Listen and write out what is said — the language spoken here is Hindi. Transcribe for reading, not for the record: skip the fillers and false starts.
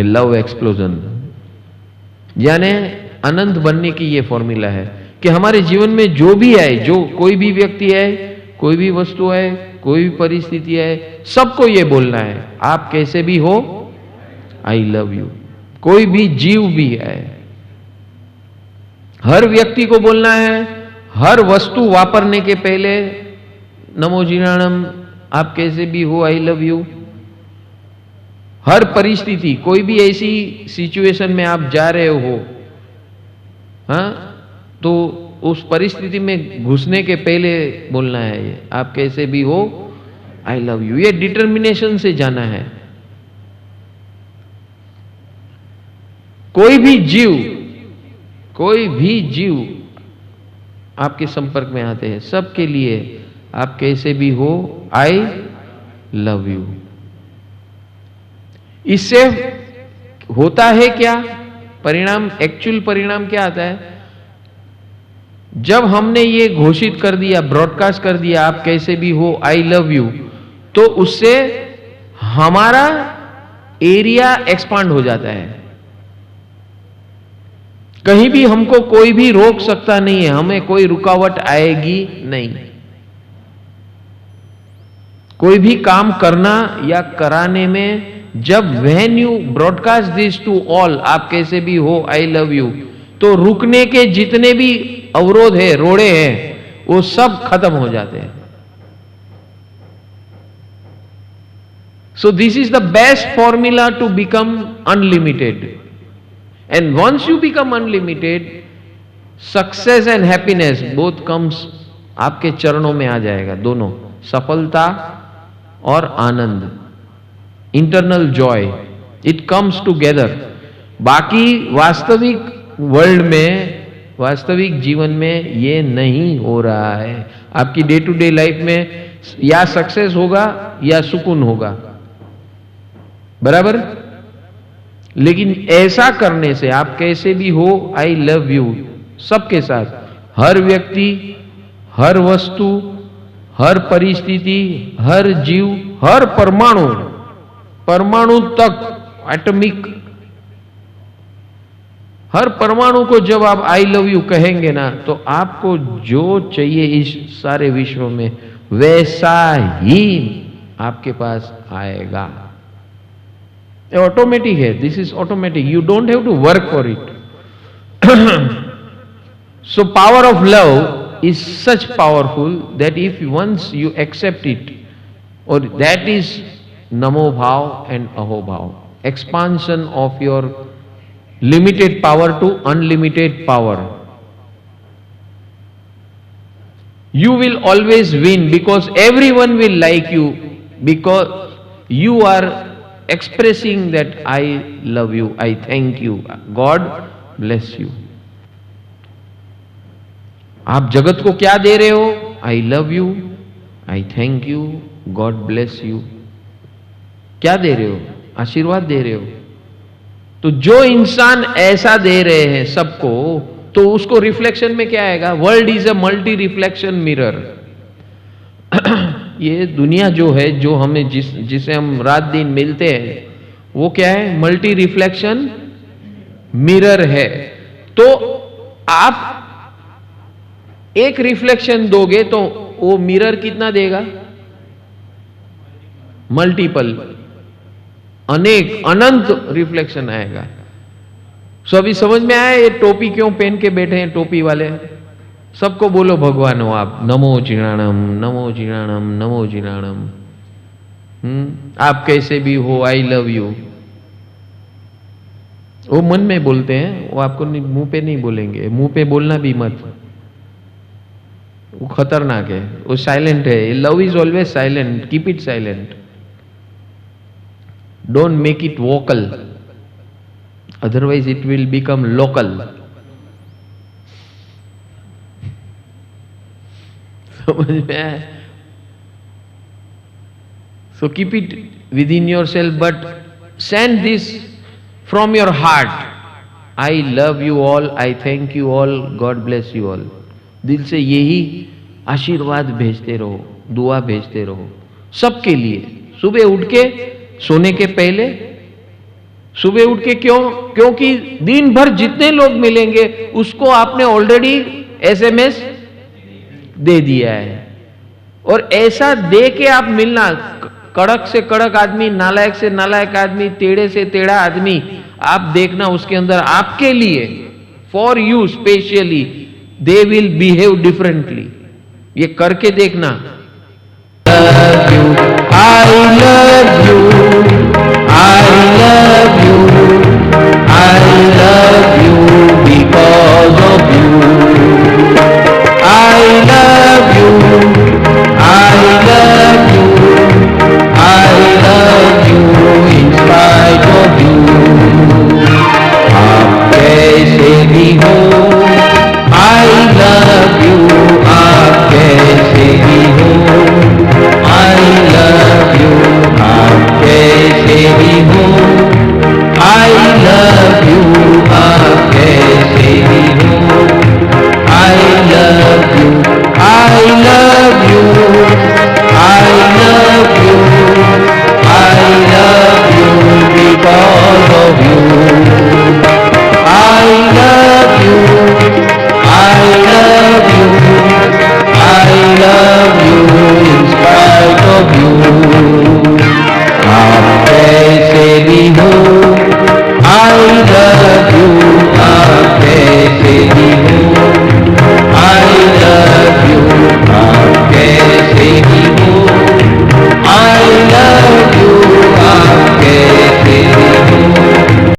है लव एक्सप्लोजन। यानी अनंत बनने की यह फॉर्मूला है कि हमारे जीवन में जो भी आए, जो कोई भी व्यक्ति है, कोई भी वस्तु है, कोई भी परिस्थिति है, सबको यह बोलना है आप कैसे भी हो आई लव यू। कोई भी जीव भी है, हर व्यक्ति को बोलना है, हर वस्तु वापरने के पहले नमो जीर्णानम, आप कैसे भी हो आई लव यू। हर परिस्थिति, कोई भी ऐसी सिचुएशन में आप जा रहे हो, हाँ, तो उस परिस्थिति में घुसने के पहले बोलना है ये आप कैसे भी हो आई लव यू। ये डिटर्मिनेशन से जाना है। कोई भी जीव आपके संपर्क में आते हैं, सबके लिए आप कैसे भी हो आई लव यू। इससे होता है क्या परिणाम, एक्चुअल परिणाम क्या आता है? जब हमने ये घोषित कर दिया, ब्रॉडकास्ट कर दिया आप कैसे भी हो आई लव यू, तो उससे हमारा एरिया एक्सपांड हो जाता है। कहीं भी हमको कोई भी रोक सकता नहीं है, हमें कोई रुकावट आएगी नहीं। कोई भी काम करना या कराने में जब when you broadcast this to all आप कैसे भी हो आई लव यू, तो रुकने के जितने भी अवरोध है, रोड़े हैं, वो सब खत्म हो जाते हैं। So this is the best formula to become unlimited. And once you become unlimited, success and happiness both comes आपके चरणों में आ जाएगा। दोनों, सफलता और आनंद, internal joy, it comes together. बाकी वास्तविक वर्ल्ड में, वास्तविक जीवन में ये नहीं हो रहा है। आपकी डे टू डे लाइफ में या सक्सेस होगा या सुकून होगा, बराबर। लेकिन ऐसा करने से आप कैसे भी हो आई लव यू सबके साथ, हर व्यक्ति, हर वस्तु, हर परिस्थिति, हर जीव, हर परमाणु तक, एटॉमिक, हर परमाणु को जब आप आई लव यू कहेंगे ना, तो आपको जो चाहिए इस सारे विश्व में वैसा ही आपके पास आएगा। ऑटोमेटिक है, this is automatic, you don't have to work for it. So power of love is such powerful that if once you accept it, और दैट इज नमो भाव एंड अहो भाव, expansion of your limited power to unlimited power. You will always win because everyone will like you, because you are expressing that I love you, I thank you, God bless you. आप जगत को क्या दे रहे हो? I love you, I thank you, God bless you. क्या दे रहे हो? आशीर्वाद दे रहे हो। तो जो इंसान ऐसा दे रहे हैं सबको, तो उसको रिफ्लेक्शन में क्या आएगा? World is a multi reflection mirror. ये दुनिया जो है, जो हमें जिसे हम रात दिन मिलते हैं, वो क्या है? मल्टी रिफ्लेक्शन मिरर है। तो आप एक रिफ्लेक्शन दोगे तो वो मिरर कितना देगा? मल्टीपल, अनेक, अनंत रिफ्लेक्शन आएगा। सो अभी समझ में आया ये टोपी क्यों पहन के बैठे हैं टोपी वाले? सबको बोलो भगवान हो आप, नमो जीर्णानम, नमो जीर्णानम, नमो जीर्णानम। आप कैसे भी हो आई लव यू। वो मन में बोलते हैं, वो आपको मुंह पे नहीं बोलेंगे। मुंह पे बोलना भी मत, वो खतरनाक है, वो साइलेंट है। Love is always silent, keep it silent, don't make it vocal, otherwise it will become local. समझ में आया? So keep it within yourself, but send this from your heart. I love you all, I thank you all, God bless you all. दिल से यही आशीर्वाद भेजते रहो, दुआ भेजते रहो सबके लिए। सुबह उठ के, सोने के पहले, सुबह उठ के क्यों? क्योंकि दिन भर जितने लोग मिलेंगे उसको आपने ऑलरेडी एसएमएस दे दिया है। और ऐसा दे के आप मिलना, कड़क से कड़क आदमी, नालायक से नालायक आदमी, टेढ़े से टेढ़ा आदमी, आप देखना उसके अंदर आपके लिए, for you specially, they will behave differently. ये करके देखना। I love you, I love you, I love you because of you. I love you, I love you, I love you in spite of you. आप कैसे भी हो, I love you, आप कैसे भी हो, I love you, आप कैसे भी हो, I love you, आप कैसे भी हो, I love you, I love you, I love you, I love you because of you. I love you, I love you, I love you in spite of you.